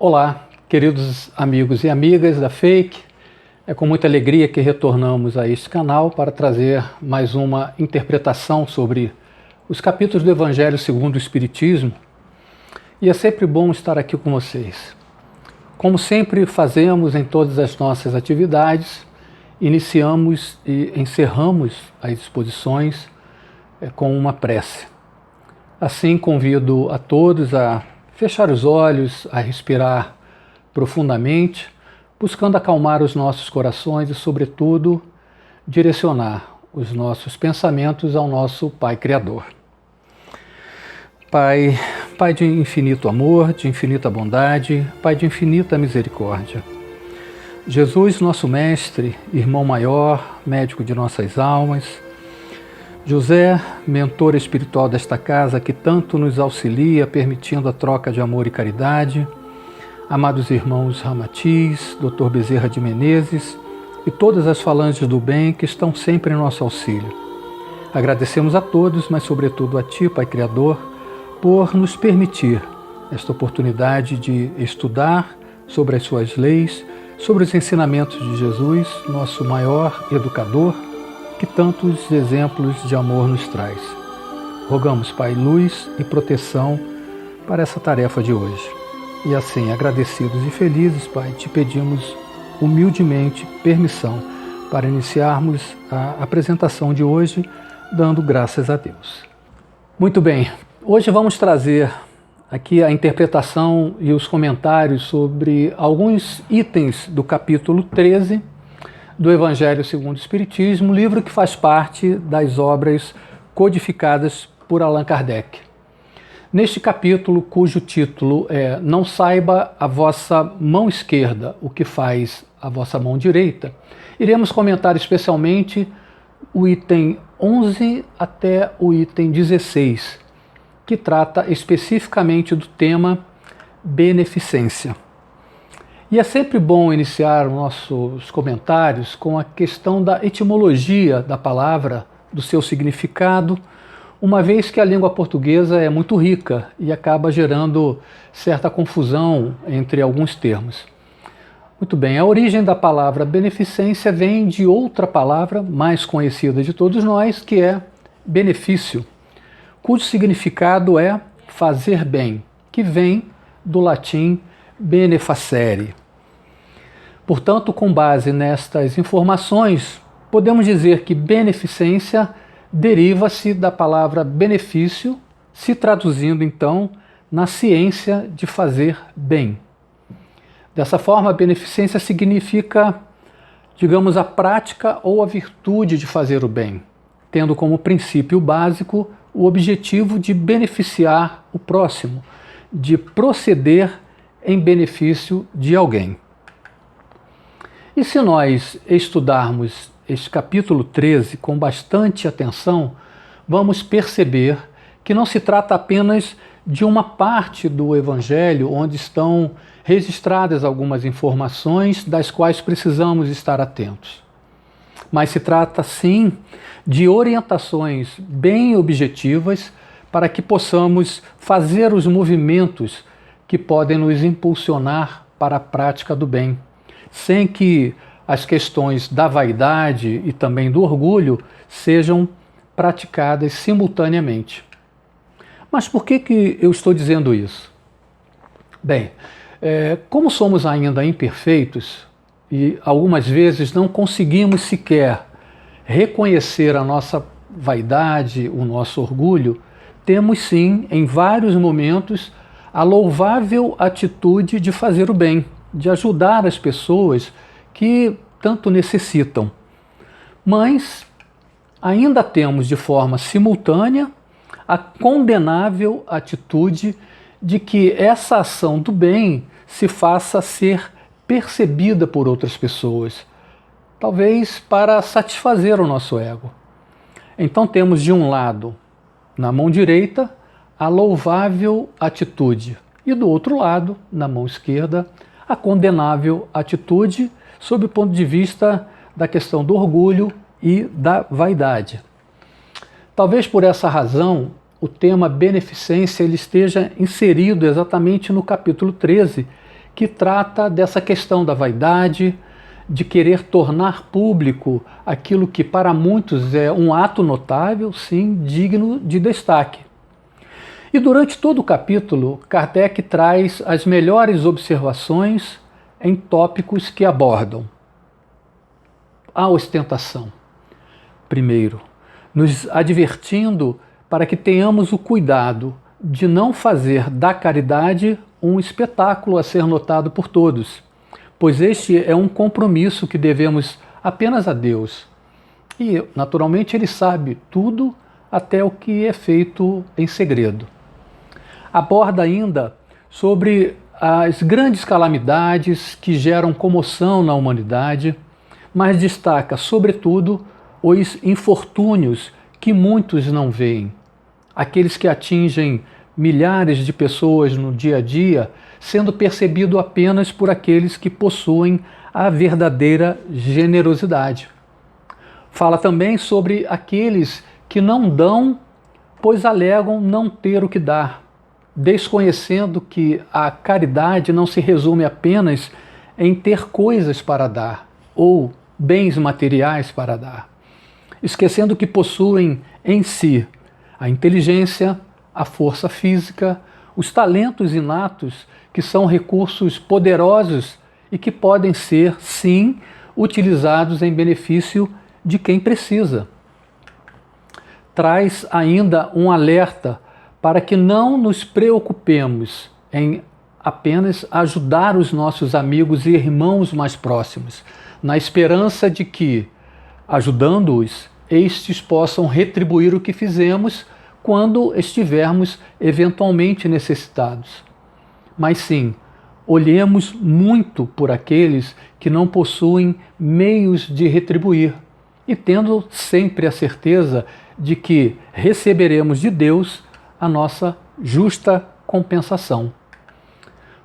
Olá, queridos amigos e amigas da Fake. É com muita alegria que retornamos a este canal para trazer mais uma interpretação sobre os capítulos do Evangelho segundo o Espiritismo. E é sempre bom estar aqui com vocês. Como sempre fazemos em todas as nossas atividades, iniciamos e encerramos as exposições com uma prece. Assim, convido a todos a fechar os olhos, a respirar profundamente, buscando acalmar os nossos corações e, sobretudo, direcionar os nossos pensamentos ao nosso Pai Criador. Pai de infinito amor, de infinita bondade, Pai de infinita misericórdia. Jesus, nosso Mestre, Irmão Maior, Médico de nossas almas, José, mentor espiritual desta casa que tanto nos auxilia, permitindo a troca de amor e caridade, amados irmãos Ramatiz, Dr. Bezerra de Menezes e todas as falanges do bem que estão sempre em nosso auxílio. Agradecemos a todos, mas sobretudo a Ti, Pai Criador, por nos permitir esta oportunidade de estudar sobre as Suas leis, sobre os ensinamentos de Jesus, nosso maior educador, que tantos exemplos de amor nos traz. Rogamos, Pai, luz e proteção para essa tarefa de hoje. E assim, agradecidos e felizes, Pai, te pedimos humildemente permissão para iniciarmos a apresentação de hoje, dando graças a Deus. Muito bem, hoje vamos trazer aqui a interpretação e os comentários sobre alguns itens do capítulo 13 do Evangelho segundo o Espiritismo, livro que faz parte das obras codificadas por Allan Kardec. Neste capítulo, cujo título é Não saiba a vossa mão esquerda o que faz a vossa mão direita, iremos comentar especialmente o item 11 até o item 16, que trata especificamente do tema beneficência. E é sempre bom iniciar os nossos comentários com a questão da etimologia da palavra, do seu significado, uma vez que a língua portuguesa é muito rica e acaba gerando certa confusão entre alguns termos. Muito bem, a origem da palavra beneficência vem de outra palavra mais conhecida de todos nós, que é benefício, cujo significado é fazer bem, que vem do latim benefacere. Portanto, com base nestas informações, podemos dizer que beneficência deriva-se da palavra benefício, se traduzindo então na ciência de fazer bem. Dessa forma, a beneficência significa, digamos, a prática ou a virtude de fazer o bem, tendo como princípio básico o objetivo de beneficiar o próximo, de proceder em benefício de alguém. E se nós estudarmos este capítulo 13 com bastante atenção, vamos perceber que não se trata apenas de uma parte do Evangelho onde estão registradas algumas informações das quais precisamos estar atentos. Mas se trata, sim, de orientações bem objetivas para que possamos fazer os movimentos que podem nos impulsionar para a prática do bem, sem que as questões da vaidade e também do orgulho sejam praticadas simultaneamente. Mas por que eu estou dizendo isso? Bem, como somos ainda imperfeitos e algumas vezes não conseguimos sequer reconhecer a nossa vaidade, o nosso orgulho, temos sim, em vários momentos, a louvável atitude de fazer o bem, de ajudar as pessoas que tanto necessitam. Mas ainda temos de forma simultânea a condenável atitude de que essa ação do bem se faça ser percebida por outras pessoas, talvez para satisfazer o nosso ego. Então temos de um lado, na mão direita, a louvável atitude e do outro lado, na mão esquerda, a condenável atitude sob o ponto de vista da questão do orgulho e da vaidade. Talvez por essa razão o tema beneficência ele esteja inserido exatamente no capítulo 13, que trata dessa questão da vaidade, de querer tornar público aquilo que para muitos é um ato notável, sim, digno de destaque. E durante todo o capítulo, Kardec traz as melhores observações em tópicos que abordam a ostentação. Primeiro, nos advertindo para que tenhamos o cuidado de não fazer da caridade um espetáculo a ser notado por todos, pois este é um compromisso que devemos apenas a Deus. E, naturalmente, Ele sabe tudo, até o que é feito em segredo. Aborda ainda sobre as grandes calamidades que geram comoção na humanidade, mas destaca, sobretudo, os infortúnios que muitos não veem, aqueles que atingem milhares de pessoas no dia a dia, sendo percebido apenas por aqueles que possuem a verdadeira generosidade. Fala também sobre aqueles que não dão, pois alegam não ter o que dar, desconhecendo que a caridade não se resume apenas em ter coisas para dar ou bens materiais para dar, esquecendo que possuem em si a inteligência, a força física, os talentos inatos, que são recursos poderosos e que podem ser, sim, utilizados em benefício de quem precisa. Traz ainda um alerta para que não nos preocupemos em apenas ajudar os nossos amigos e irmãos mais próximos, na esperança de que, ajudando-os, estes possam retribuir o que fizemos quando estivermos eventualmente necessitados. Mas sim, olhemos muito por aqueles que não possuem meios de retribuir e tendo sempre a certeza de que receberemos de Deus a nossa justa compensação.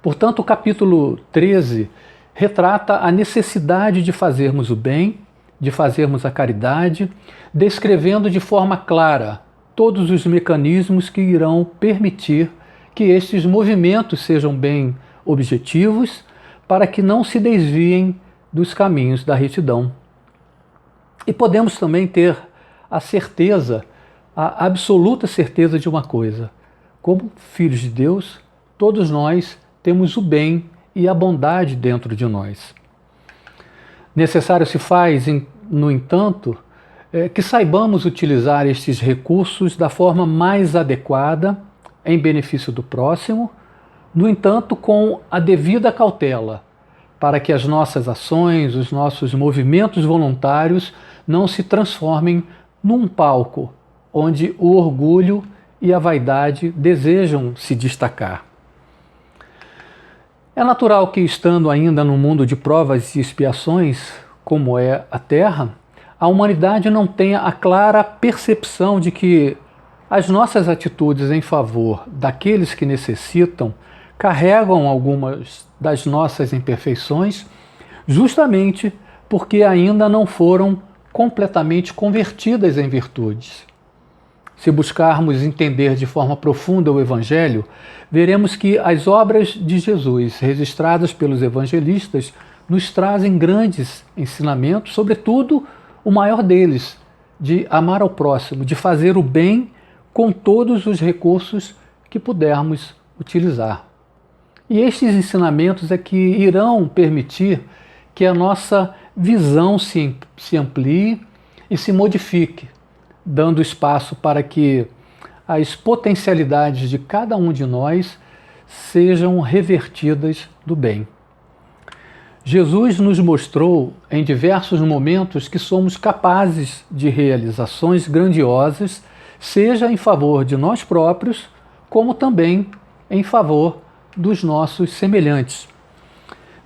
Portanto, o capítulo 13 retrata a necessidade de fazermos o bem, de fazermos a caridade, descrevendo de forma clara todos os mecanismos que irão permitir que estes movimentos sejam bem objetivos, para que não se desviem dos caminhos da retidão. E podemos também ter a certeza, a absoluta certeza de uma coisa: como filhos de Deus, todos nós temos o bem e a bondade dentro de nós. Necessário se faz, no entanto, que saibamos utilizar estes recursos da forma mais adequada em benefício do próximo, no entanto, com a devida cautela, para que as nossas ações, os nossos movimentos voluntários não se transformem num palco onde o orgulho e a vaidade desejam se destacar. É natural que, estando ainda no mundo de provas e expiações, como é a Terra, a humanidade não tenha a clara percepção de que as nossas atitudes em favor daqueles que necessitam carregam algumas das nossas imperfeições, justamente porque ainda não foram completamente convertidas em virtudes. Se buscarmos entender de forma profunda o Evangelho, veremos que as obras de Jesus, registradas pelos evangelistas, nos trazem grandes ensinamentos, sobretudo o maior deles, de amar ao próximo, de fazer o bem com todos os recursos que pudermos utilizar. E estes ensinamentos é que irão permitir que a nossa visão se amplie e se modifique, dando espaço para que as potencialidades de cada um de nós sejam revertidas do bem. Jesus nos mostrou em diversos momentos que somos capazes de realizações grandiosas, seja em favor de nós próprios, como também em favor dos nossos semelhantes.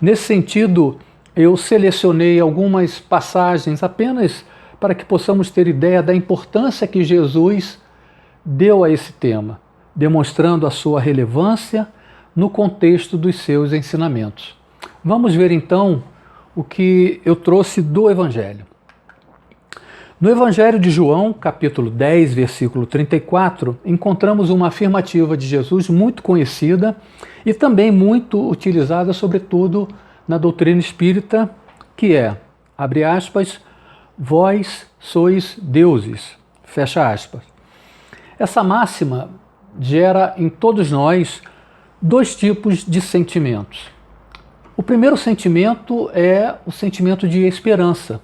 Nesse sentido, eu selecionei algumas passagens apenas para que possamos ter ideia da importância que Jesus deu a esse tema, demonstrando a sua relevância no contexto dos seus ensinamentos. Vamos ver então o que eu trouxe do Evangelho. No Evangelho de João, capítulo 10, versículo 34, encontramos uma afirmativa de Jesus muito conhecida e também muito utilizada, sobretudo na doutrina espírita, que é, abre aspas, vós sois deuses, fecha aspas. Essa máxima gera em todos nós dois tipos de sentimentos. O primeiro sentimento é o sentimento de esperança,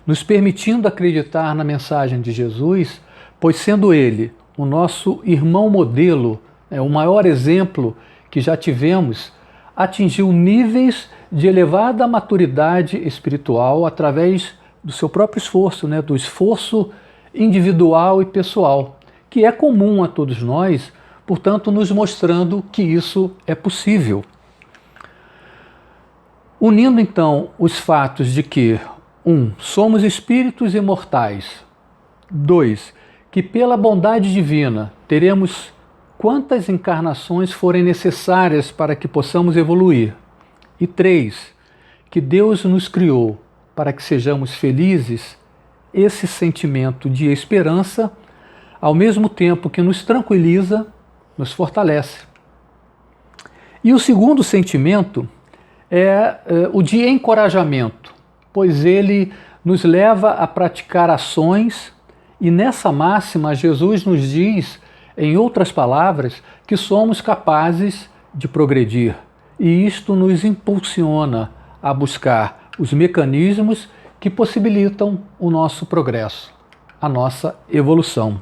nos permitindo acreditar na mensagem de Jesus, pois sendo ele o nosso irmão modelo, o maior exemplo que já tivemos, atingiu níveis de elevada maturidade espiritual através do seu próprio esforço, do esforço individual e pessoal, que é comum a todos nós, portanto, nos mostrando que isso é possível. Unindo, então, os fatos de que 1. Somos espíritos imortais. 2. Que pela bondade divina teremos quantas encarnações forem necessárias para que possamos evoluir. E 3. Que Deus nos criou para que sejamos felizes. Esse sentimento de esperança, ao mesmo tempo que nos tranquiliza, nos fortalece. E o segundo sentimento é o de encorajamento, pois ele nos leva a praticar ações e nessa máxima Jesus nos diz, em outras palavras, que somos capazes de progredir e isto nos impulsiona a buscar os mecanismos que possibilitam o nosso progresso, a nossa evolução.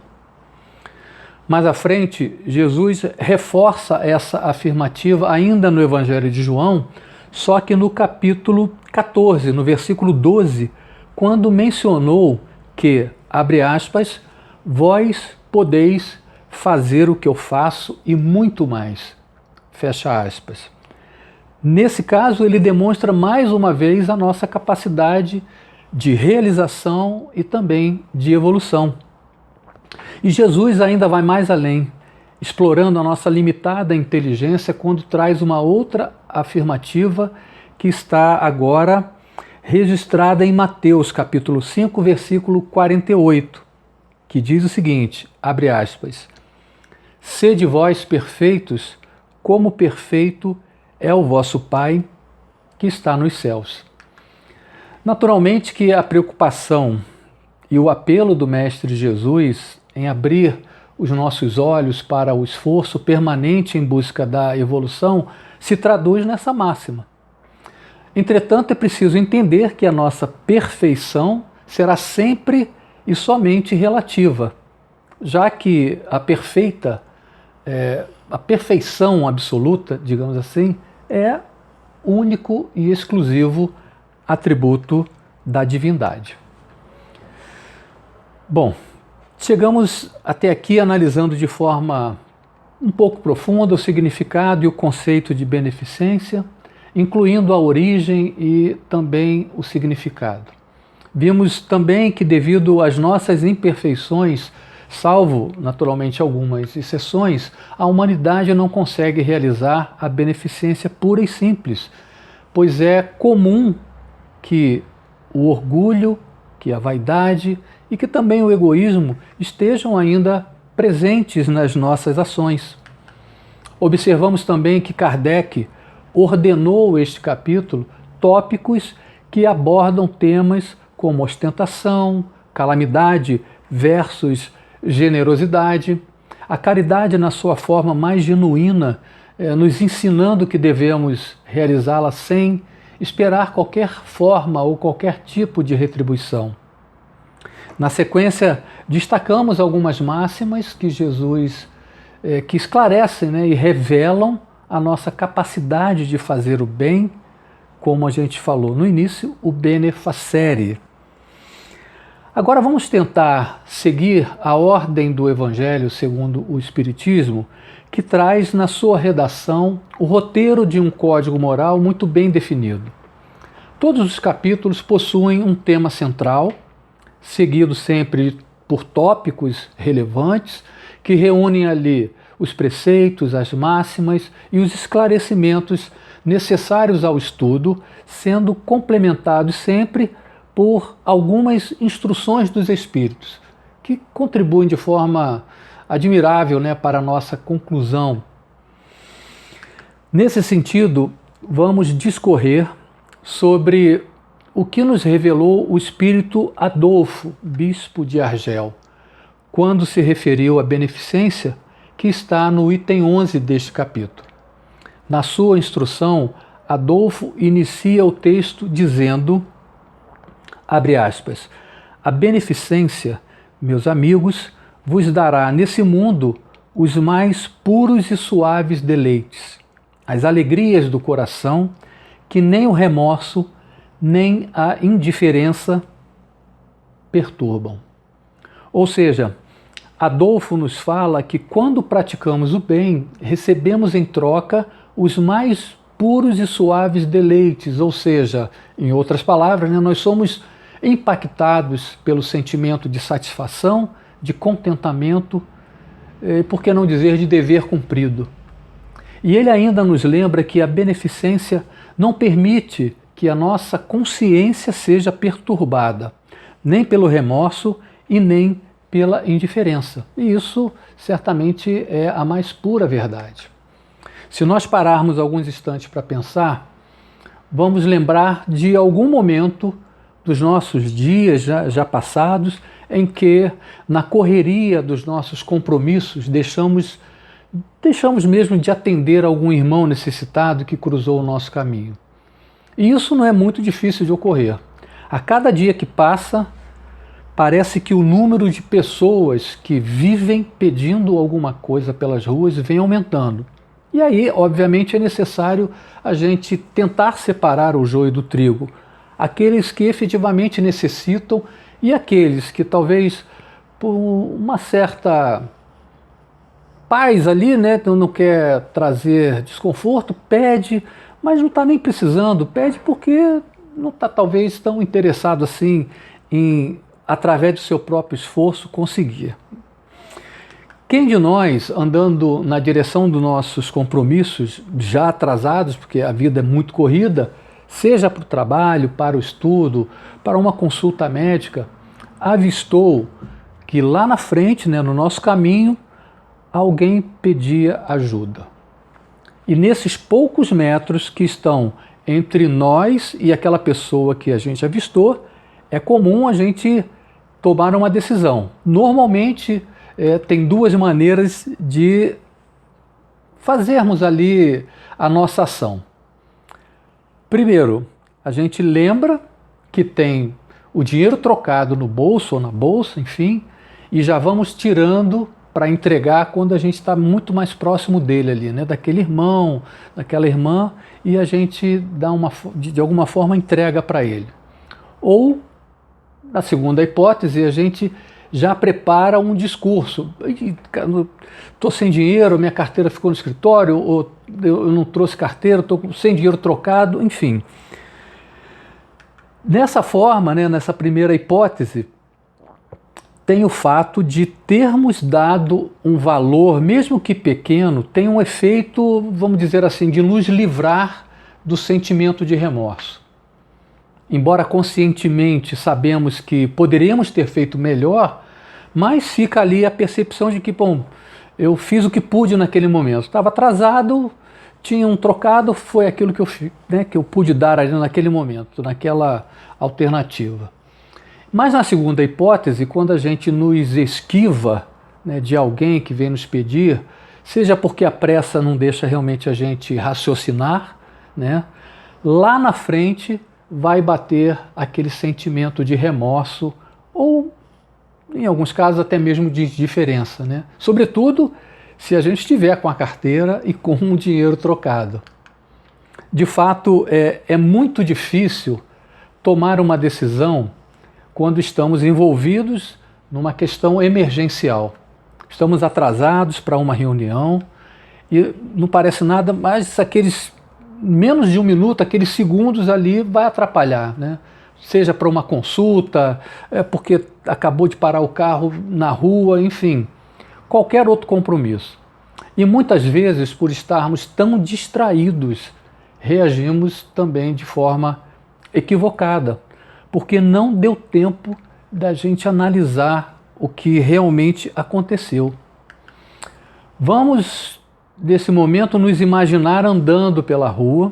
Mais à frente, Jesus reforça essa afirmativa ainda no Evangelho de João, só que no capítulo 14, no versículo 12, quando mencionou que, abre aspas, vós podeis fazer o que eu faço e muito mais, fecha aspas. Nesse caso, ele demonstra mais uma vez a nossa capacidade de realização e também de evolução. E Jesus ainda vai mais além, explorando a nossa limitada inteligência quando traz uma outra afirmativa que está agora registrada em Mateus, capítulo 5, versículo 48, que diz o seguinte, abre aspas, sede vós perfeitos, como perfeito é o vosso Pai que está nos céus. Naturalmente que a preocupação e o apelo do Mestre Jesus em abrir os nossos olhos para o esforço permanente em busca da evolução se traduz nessa máxima. Entretanto, é preciso entender que a nossa perfeição será sempre e somente relativa, já que a perfeição absoluta, digamos assim, é único e exclusivo atributo da divindade. Bom, chegamos até aqui analisando de forma um pouco profunda o significado e o conceito de beneficência, incluindo a origem e também o significado. Vimos também que devido às nossas imperfeições, salvo naturalmente algumas exceções, a humanidade não consegue realizar a beneficência pura e simples, pois é comum que o orgulho, que a vaidade e que também o egoísmo estejam ainda presentes nas nossas ações. Observamos também que Kardec ordenou este capítulo tópicos que abordam temas como ostentação, calamidade versus generosidade, a caridade na sua forma mais genuína, nos ensinando que devemos realizá-la sem esperar qualquer forma ou qualquer tipo de retribuição. Na sequência, destacamos algumas máximas que Jesus que esclarecem e revelam a nossa capacidade de fazer o bem, como a gente falou no início, o bene facere. Agora vamos tentar seguir a ordem do Evangelho segundo o Espiritismo, que traz na sua redação o roteiro de um código moral muito bem definido. Todos os capítulos possuem um tema central, seguido sempre por tópicos relevantes, que reúnem ali os preceitos, as máximas e os esclarecimentos necessários ao estudo, sendo complementados sempre por algumas instruções dos Espíritos, que contribuem de forma admirável, né, para a nossa conclusão. Nesse sentido, vamos discorrer sobre o que nos revelou o espírito Adolfo, bispo de Argel, quando se referiu à beneficência, que está no item 11 deste capítulo. Na sua instrução, Adolfo inicia o texto dizendo, abre aspas, a beneficência, meus amigos, vos dará nesse mundo os mais puros e suaves deleites, as alegrias do coração que nem o remorso nem a indiferença perturbam. Ou seja, Adolfo nos fala que quando praticamos o bem, recebemos em troca os mais puros e suaves deleites, ou seja, em outras palavras, né, nós somos impactados pelo sentimento de satisfação, de contentamento, por que não dizer de dever cumprido. E ele ainda nos lembra que a beneficência não permite que a nossa consciência seja perturbada, nem pelo remorso e nem pela indiferença. E isso certamente é a mais pura verdade. Se nós pararmos alguns instantes para pensar, vamos lembrar de algum momento dos nossos dias já passados em que, na correria dos nossos compromissos, deixamos mesmo de atender algum irmão necessitado que cruzou o nosso caminho. E isso não é muito difícil de ocorrer. A cada dia que passa, parece que o número de pessoas que vivem pedindo alguma coisa pelas ruas vem aumentando. E aí, obviamente, é necessário a gente tentar separar o joio do trigo. Aqueles que efetivamente necessitam e aqueles que talvez por uma certa paz ali, né, não quer trazer desconforto, pede, mas não está nem precisando, pede porque não está talvez tão interessado assim em, através do seu próprio esforço, conseguir. Quem de nós, andando na direção dos nossos compromissos, já atrasados, porque a vida é muito corrida, seja para o trabalho, para o estudo, para uma consulta médica, avistou que lá na frente, né, no nosso caminho, alguém pedia ajuda. E nesses poucos metros que estão entre nós e aquela pessoa que a gente avistou, é comum a gente tomar uma decisão. Normalmente, tem duas maneiras de fazermos ali a nossa ação. Primeiro, a gente lembra que tem o dinheiro trocado no bolso ou na bolsa, enfim, e já vamos tirando para entregar quando a gente está muito mais próximo dele ali, né? Daquele irmão, daquela irmã, e a gente dá de alguma forma entrega para ele. Ou, na segunda hipótese, a gente já prepara um discurso. Estou sem dinheiro, minha carteira ficou no escritório, ou eu não trouxe carteira, estou sem dinheiro trocado, enfim. Dessa forma, né, nessa primeira hipótese, tem o fato de termos dado um valor, mesmo que pequeno, tem um efeito, vamos dizer assim, de nos livrar do sentimento de remorso. Embora conscientemente sabemos que poderíamos ter feito melhor, mas fica ali a percepção de que, bom, eu fiz o que pude naquele momento. Estava atrasado, tinha um trocado, foi aquilo que eu pude dar ali naquele momento, naquela alternativa. Mas na segunda hipótese, quando a gente nos esquiva, né, de alguém que vem nos pedir, seja porque a pressa não deixa realmente a gente raciocinar, né, lá na frente vai bater aquele sentimento de remorso ou, em alguns casos, até mesmo de indiferença, né? Sobretudo se a gente estiver com a carteira e com o dinheiro trocado. De fato, é muito difícil tomar uma decisão quando estamos envolvidos numa questão emergencial. Estamos atrasados para uma reunião e não parece nada, mas aqueles menos de um minuto, aqueles segundos ali vai atrapalhar, né? Seja para uma consulta, porque acabou de parar o carro na rua, enfim, qualquer outro compromisso. E muitas vezes, por estarmos tão distraídos, reagimos também de forma equivocada, porque não deu tempo da gente analisar o que realmente aconteceu. Vamos, nesse momento, nos imaginar andando pela rua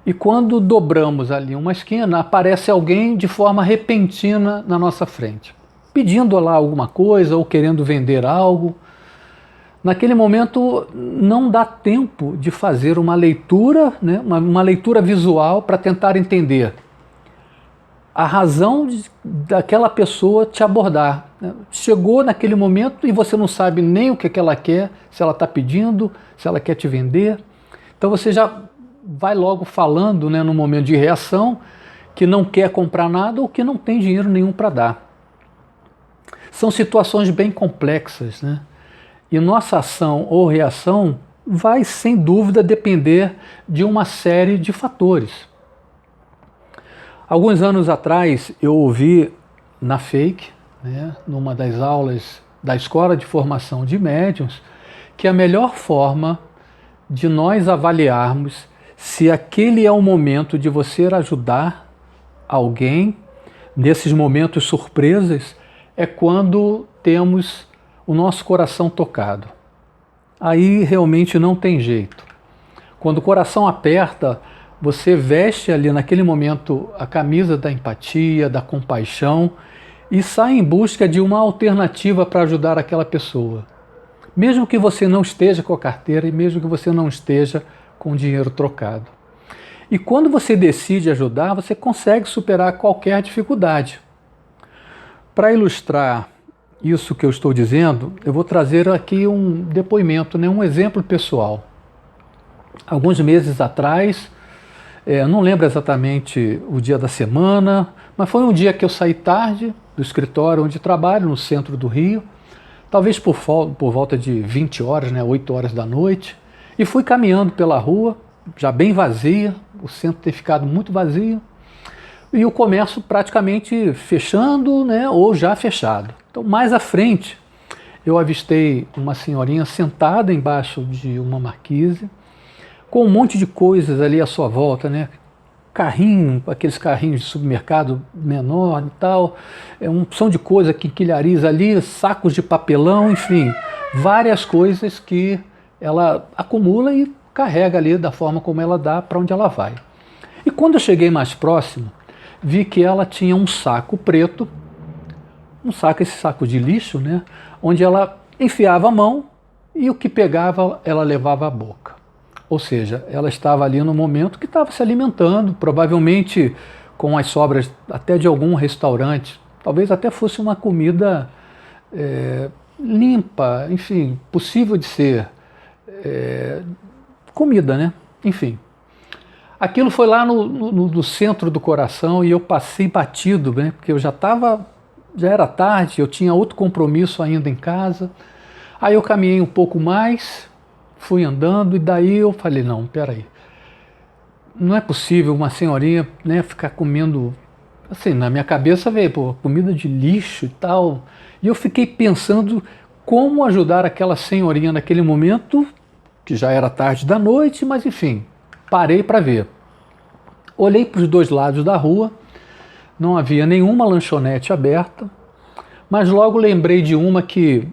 e quando dobramos ali uma esquina, aparece alguém de forma repentina na nossa frente, pedindo lá alguma coisa ou querendo vender algo. Naquele momento não dá tempo de fazer uma leitura, né, uma leitura visual para tentar entender a razão daquela pessoa te abordar. Chegou naquele momento e você não sabe nem o que ela quer, se ela está pedindo, se ela quer te vender. Então você já vai logo falando, né, no momento de reação, que não quer comprar nada ou que não tem dinheiro nenhum para dar. São situações bem complexas, né? E nossa ação ou reação vai, sem dúvida, depender de uma série de fatores. Alguns anos atrás, eu ouvi na FEIC, né, numa das aulas da Escola de Formação de Médiuns, que a melhor forma de nós avaliarmos se aquele é o momento de você ajudar alguém, nesses momentos surpresas, é quando temos o nosso coração tocado. Aí realmente não tem jeito. Quando o coração aperta, você veste ali naquele momento a camisa da empatia, da compaixão e sai em busca de uma alternativa para ajudar aquela pessoa. Mesmo que você não esteja com a carteira e mesmo que você não esteja com o dinheiro trocado. E quando você decide ajudar, você consegue superar qualquer dificuldade. Para ilustrar isso que eu estou dizendo, eu vou trazer aqui um depoimento, né, um exemplo pessoal. Alguns meses atrás, não lembro exatamente o dia da semana, mas foi um dia que eu saí tarde do escritório onde trabalho, no centro do Rio, talvez por volta de 20 horas, né, 8 horas da noite, e fui caminhando pela rua, já bem vazia, o centro tem ficado muito vazio, e o comércio praticamente fechando, né, ou já fechado. Então, mais à frente, eu avistei uma senhorinha sentada embaixo de uma marquise, com um monte de coisas ali à sua volta, né? Carrinho, aqueles carrinhos de supermercado menor e tal, uma opção de coisa, quinquilharias ali, sacos de papelão, enfim, várias coisas que ela acumula e carrega ali da forma como ela dá para onde ela vai. E quando eu cheguei mais próximo, vi que ela tinha um saco preto, esse saco de lixo, né, onde ela enfiava a mão e o que pegava ela levava à boca. Ou seja, ela estava ali no momento que estava se alimentando, provavelmente com as sobras até de algum restaurante, talvez até fosse uma comida limpa, enfim, possível de ser comida, né? Enfim. Aquilo foi lá no centro do coração e eu passei batido, né? Porque eu já era tarde, eu tinha outro compromisso ainda em casa. Aí eu caminhei um pouco mais, fui andando e daí eu falei, não, peraí, não é possível uma senhorinha, né, ficar comendo, assim, na minha cabeça veio, pô, comida de lixo e tal. E eu fiquei pensando como ajudar aquela senhorinha naquele momento, que já era tarde da noite, mas enfim, parei para ver. Olhei para os dois lados da rua, não havia nenhuma lanchonete aberta, mas logo lembrei de uma que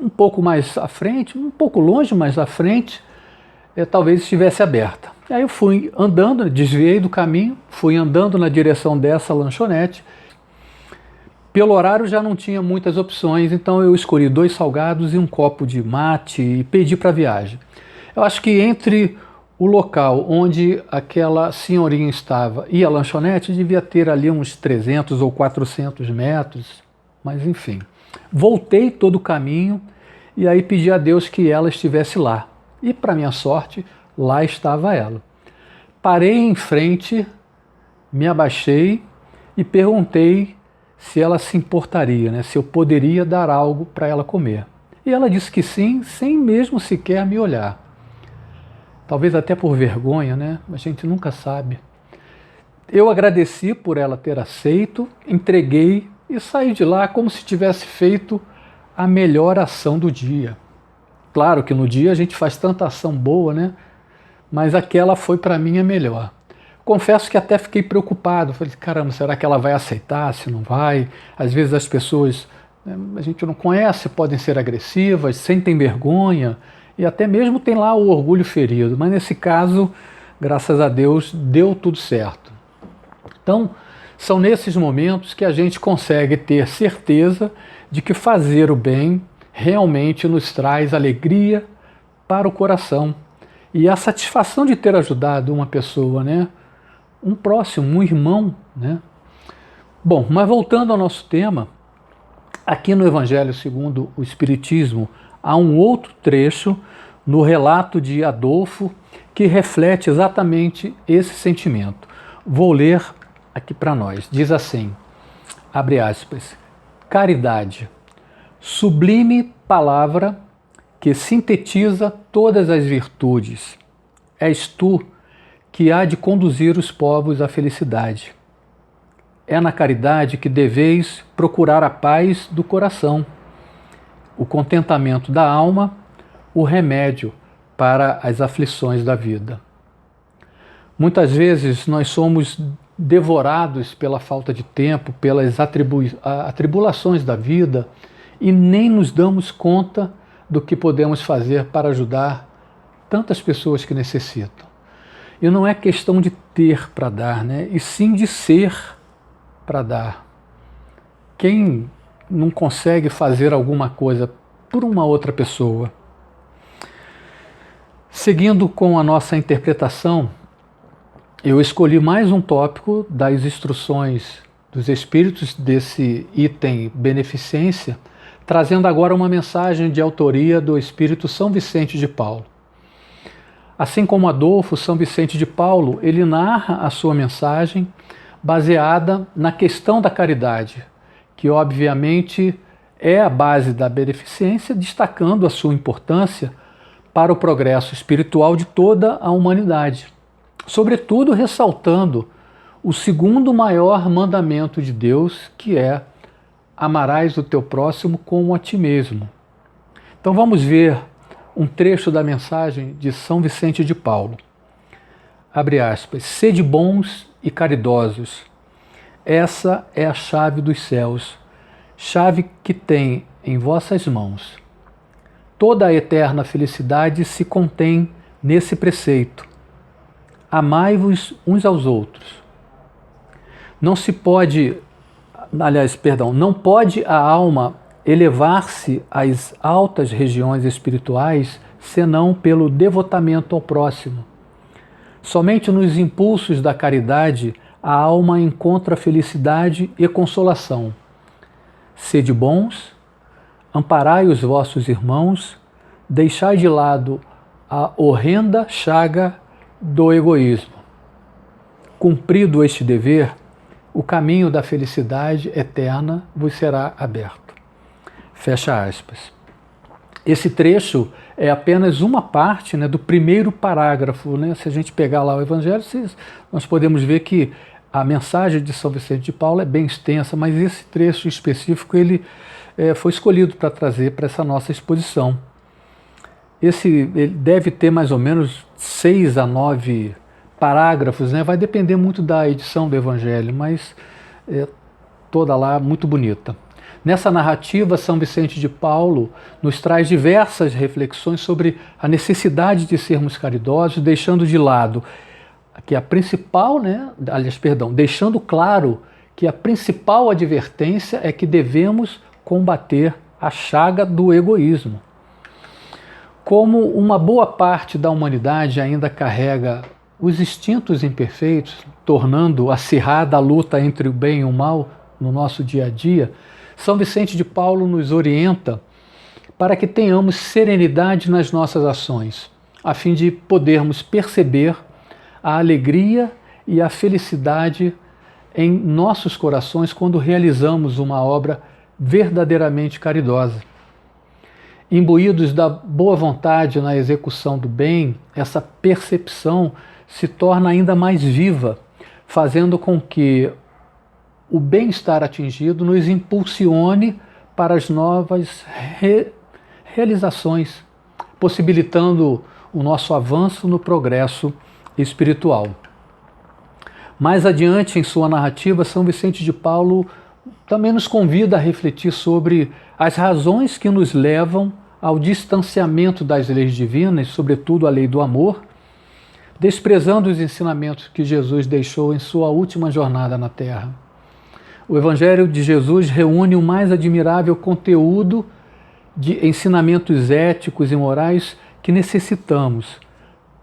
um pouco mais à frente, um pouco longe, mais à frente, talvez estivesse aberta. Aí eu fui andando, desviei do caminho, fui andando na direção dessa lanchonete. Pelo horário já não tinha muitas opções, então eu escolhi 2 salgados e um copo de mate e pedi para a viagem. Eu acho que entre o local onde aquela senhorinha estava e a lanchonete devia ter ali uns 300 ou 400 metros, mas enfim. Voltei todo o caminho e aí pedi a Deus que ela estivesse lá. E para minha sorte, lá estava ela. Parei em frente, me abaixei e perguntei se ela se importaria, né, se eu poderia dar algo para ela comer. E ela disse que sim, sem mesmo sequer me olhar. Talvez até por vergonha, né? A gente nunca sabe. Eu agradeci por ela ter aceito, entreguei e saí de lá como se tivesse feito a melhor ação do dia. Claro que no dia a gente faz tanta ação boa, né? Mas aquela foi para mim a melhor. confesso que até fiquei preocupado. Falei, caramba, será que ela vai aceitar, se não vai? Às vezes as pessoas, né, a gente não conhece, podem ser agressivas, sentem vergonha e até mesmo tem lá o orgulho ferido. Mas nesse caso, graças a Deus, deu tudo certo. Então, são nesses momentos que a gente consegue ter certeza de que fazer o bem realmente nos traz alegria para o coração. E a satisfação de ter ajudado uma pessoa, né? Um próximo, um irmão, né? Bom, mas voltando ao nosso tema, aqui no Evangelho segundo o Espiritismo, há um outro trecho no relato de Adolfo que reflete exatamente esse sentimento. Vou ler aqui para nós. Diz assim, abre aspas, caridade, sublime palavra que sintetiza todas as virtudes. És tu que há de conduzir os povos à felicidade. É na caridade que deveis procurar a paz do coração, o contentamento da alma, o remédio para as aflições da vida. Muitas vezes nós somos devorados pela falta de tempo, pelas atribulações da vida e nem nos damos conta do que podemos fazer para ajudar tantas pessoas que necessitam. E não é questão de ter para dar, né? E sim de ser para dar. Quem não consegue fazer alguma coisa por uma outra pessoa? Seguindo com a nossa interpretação, eu escolhi mais um tópico das instruções dos Espíritos desse item beneficência, trazendo agora uma mensagem de autoria do Espírito São Vicente de Paulo. Assim como Adolfo, São Vicente de Paulo, ele narra a sua mensagem baseada na questão da caridade, que obviamente é a base da beneficência, destacando a sua importância para o progresso espiritual de toda a humanidade. Sobretudo ressaltando o segundo maior mandamento de Deus, que é amarás o teu próximo como a ti mesmo. Então vamos ver um trecho da mensagem de São Vicente de Paulo. Abre aspas, sede bons e caridosos. Essa é a chave dos céus, chave que tem em vossas mãos. Toda a eterna felicidade se contém nesse preceito. Amai-vos uns aos outros. Não pode a alma elevar-se às altas regiões espirituais senão pelo devotamento ao próximo. Somente nos impulsos da caridade a alma encontra felicidade e consolação. Sede bons, amparai os vossos irmãos, deixai de lado a horrenda chaga do egoísmo. Cumprido este dever, o caminho da felicidade eterna vos será aberto. Fecha aspas. Esse trecho é apenas uma parte, né, do primeiro parágrafo, né? Se a gente pegar lá o Evangelho, nós podemos ver que a mensagem de São Vicente de Paulo é bem extensa, mas esse trecho específico ele foi escolhido para trazer para essa nossa exposição. Ele deve ter mais ou menos 6 a 9 parágrafos, né? Vai depender muito da edição do Evangelho, mas toda lá muito bonita. Nessa narrativa, São Vicente de Paulo nos traz diversas reflexões sobre a necessidade de sermos caridosos, deixando de lado que a principal, deixando claro que a principal advertência é que devemos combater a chaga do egoísmo. Como uma boa parte da humanidade ainda carrega os instintos imperfeitos, tornando acirrada a luta entre o bem e o mal no nosso dia a dia, São Vicente de Paulo nos orienta para que tenhamos serenidade nas nossas ações, a fim de podermos perceber a alegria e a felicidade em nossos corações quando realizamos uma obra verdadeiramente caridosa. Imbuídos da boa vontade na execução do bem, essa percepção se torna ainda mais viva, fazendo com que o bem-estar atingido nos impulsione para as novas realizações, possibilitando o nosso avanço no progresso espiritual. Mais adiante em sua narrativa, São Vicente de Paulo também nos convida a refletir sobre as razões que nos levam ao distanciamento das leis divinas, sobretudo a lei do amor, desprezando os ensinamentos que Jesus deixou em sua última jornada na Terra. O Evangelho de Jesus reúne o mais admirável conteúdo de ensinamentos éticos e morais que necessitamos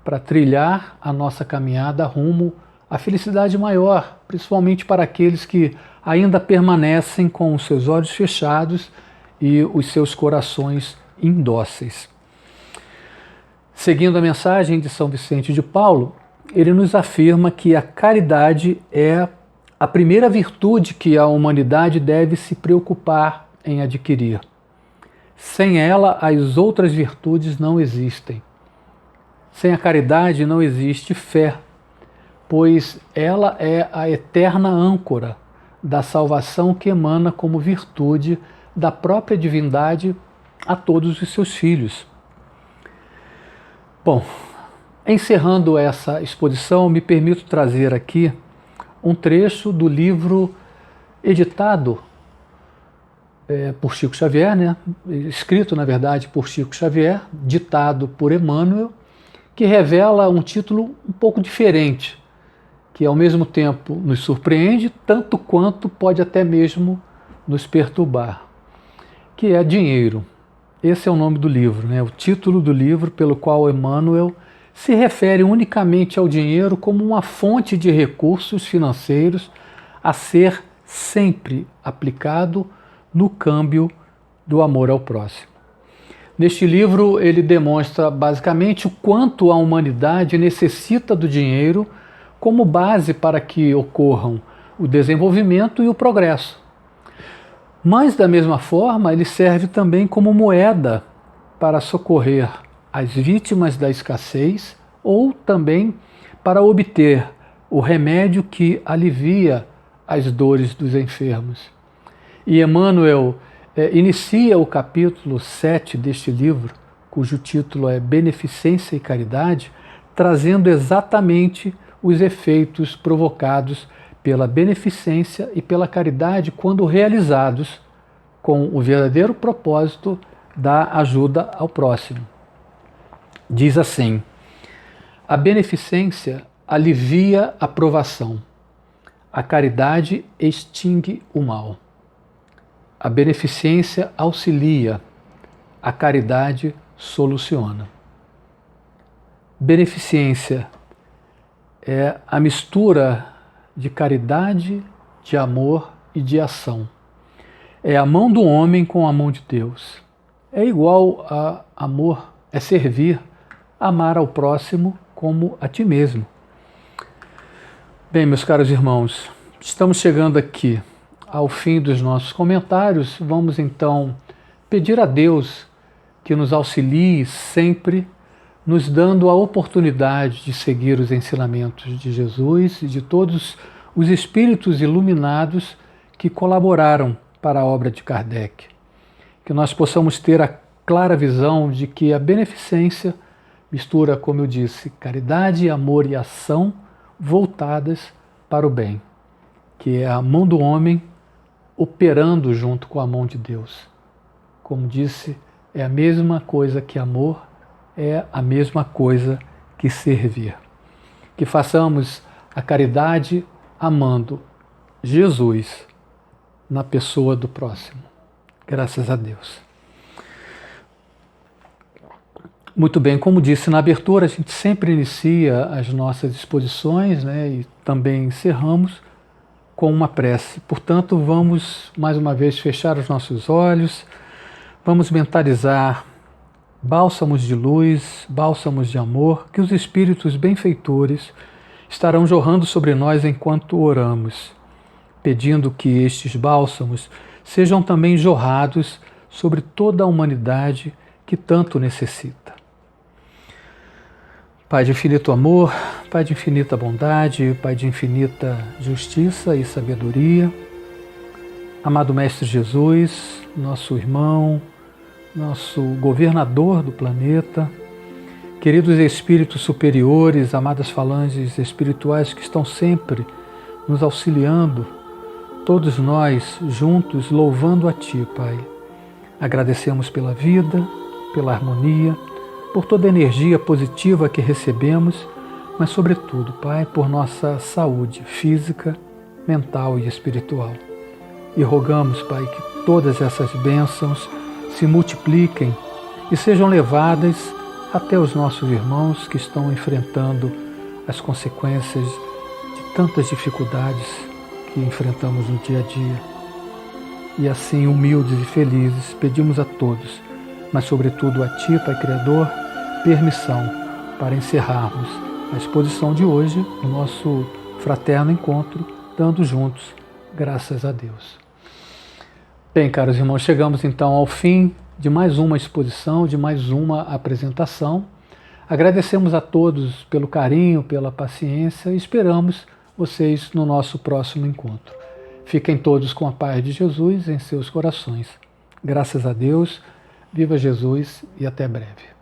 para trilhar a nossa caminhada rumo à felicidade maior, principalmente para aqueles que ainda permanecem com os seus olhos fechados e os seus corações indóceis. Seguindo a mensagem de São Vicente de Paulo, ele nos afirma que a caridade é a primeira virtude que a humanidade deve se preocupar em adquirir. Sem ela, as outras virtudes não existem. Sem a caridade não existe fé, pois ela é a eterna âncora da salvação que emana como virtude da própria divindade a todos os seus filhos. Bom, encerrando essa exposição, me permito trazer aqui um trecho do livro editado por Chico Xavier, né? Escrito, na verdade, por Chico Xavier, ditado por Emmanuel, que revela um título um pouco diferente, que ao mesmo tempo nos surpreende, tanto quanto pode até mesmo nos perturbar, que é Dinheiro. Esse é o nome do livro, né? O título do livro pelo qual Emmanuel se refere unicamente ao dinheiro como uma fonte de recursos financeiros a ser sempre aplicado no câmbio do amor ao próximo. Neste livro, ele demonstra basicamente o quanto a humanidade necessita do dinheiro como base para que ocorram o desenvolvimento e o progresso. Mas, da mesma forma, ele serve também como moeda para socorrer as vítimas da escassez ou também para obter o remédio que alivia as dores dos enfermos. E Emmanuel inicia o capítulo 7 deste livro, cujo título é Beneficência e Caridade, trazendo exatamente os efeitos provocados pela beneficência e pela caridade quando realizados com o verdadeiro propósito da ajuda ao próximo. Diz assim: a beneficência alivia a provação, a caridade extingue o mal. A beneficência auxilia, a caridade soluciona. Beneficência é a mistura de caridade, de amor e de ação. É a mão do homem com a mão de Deus. É igual a amor, é servir, amar ao próximo como a ti mesmo. Bem, meus caros irmãos, estamos chegando aqui ao fim dos nossos comentários. Vamos então pedir a Deus que nos auxilie sempre, nos dando a oportunidade de seguir os ensinamentos de Jesus e de todos os espíritos iluminados que colaboraram para a obra de Kardec. Que nós possamos ter a clara visão de que a beneficência mistura, como eu disse, caridade, amor e ação voltadas para o bem, que é a mão do homem operando junto com a mão de Deus. Como disse, é a mesma coisa que amor, é a mesma coisa que servir. Que façamos a caridade amando Jesus na pessoa do próximo. Graças a Deus. Muito bem, como disse na abertura, a gente sempre inicia as nossas exposições, né, e também encerramos com uma prece. Portanto, vamos mais uma vez fechar os nossos olhos, vamos mentalizar bálsamos de luz, bálsamos de amor, que os espíritos benfeitores estarão jorrando sobre nós enquanto oramos, pedindo que estes bálsamos sejam também jorrados sobre toda a humanidade que tanto necessita. Pai de infinito amor, Pai de infinita bondade, Pai de infinita justiça e sabedoria, amado Mestre Jesus, nosso irmão, nosso governador do planeta, queridos espíritos superiores, amadas falanges espirituais que estão sempre nos auxiliando, todos nós juntos louvando a Ti, Pai. Agradecemos pela vida, pela harmonia, por toda a energia positiva que recebemos, mas sobretudo, Pai, por nossa saúde física, mental e espiritual. E rogamos, Pai, que todas essas bênçãos se multipliquem e sejam levadas até os nossos irmãos que estão enfrentando as consequências de tantas dificuldades que enfrentamos no dia a dia. E assim, humildes e felizes, pedimos a todos, mas sobretudo a Ti, Pai Criador, permissão para encerrarmos a exposição de hoje, o nosso fraterno encontro, dando juntos graças a Deus. Bem, caros irmãos, chegamos então ao fim de mais uma exposição, de mais uma apresentação. Agradecemos a todos pelo carinho, pela paciência e esperamos vocês no nosso próximo encontro. Fiquem todos com a paz de Jesus em seus corações. Graças a Deus, viva Jesus e até breve.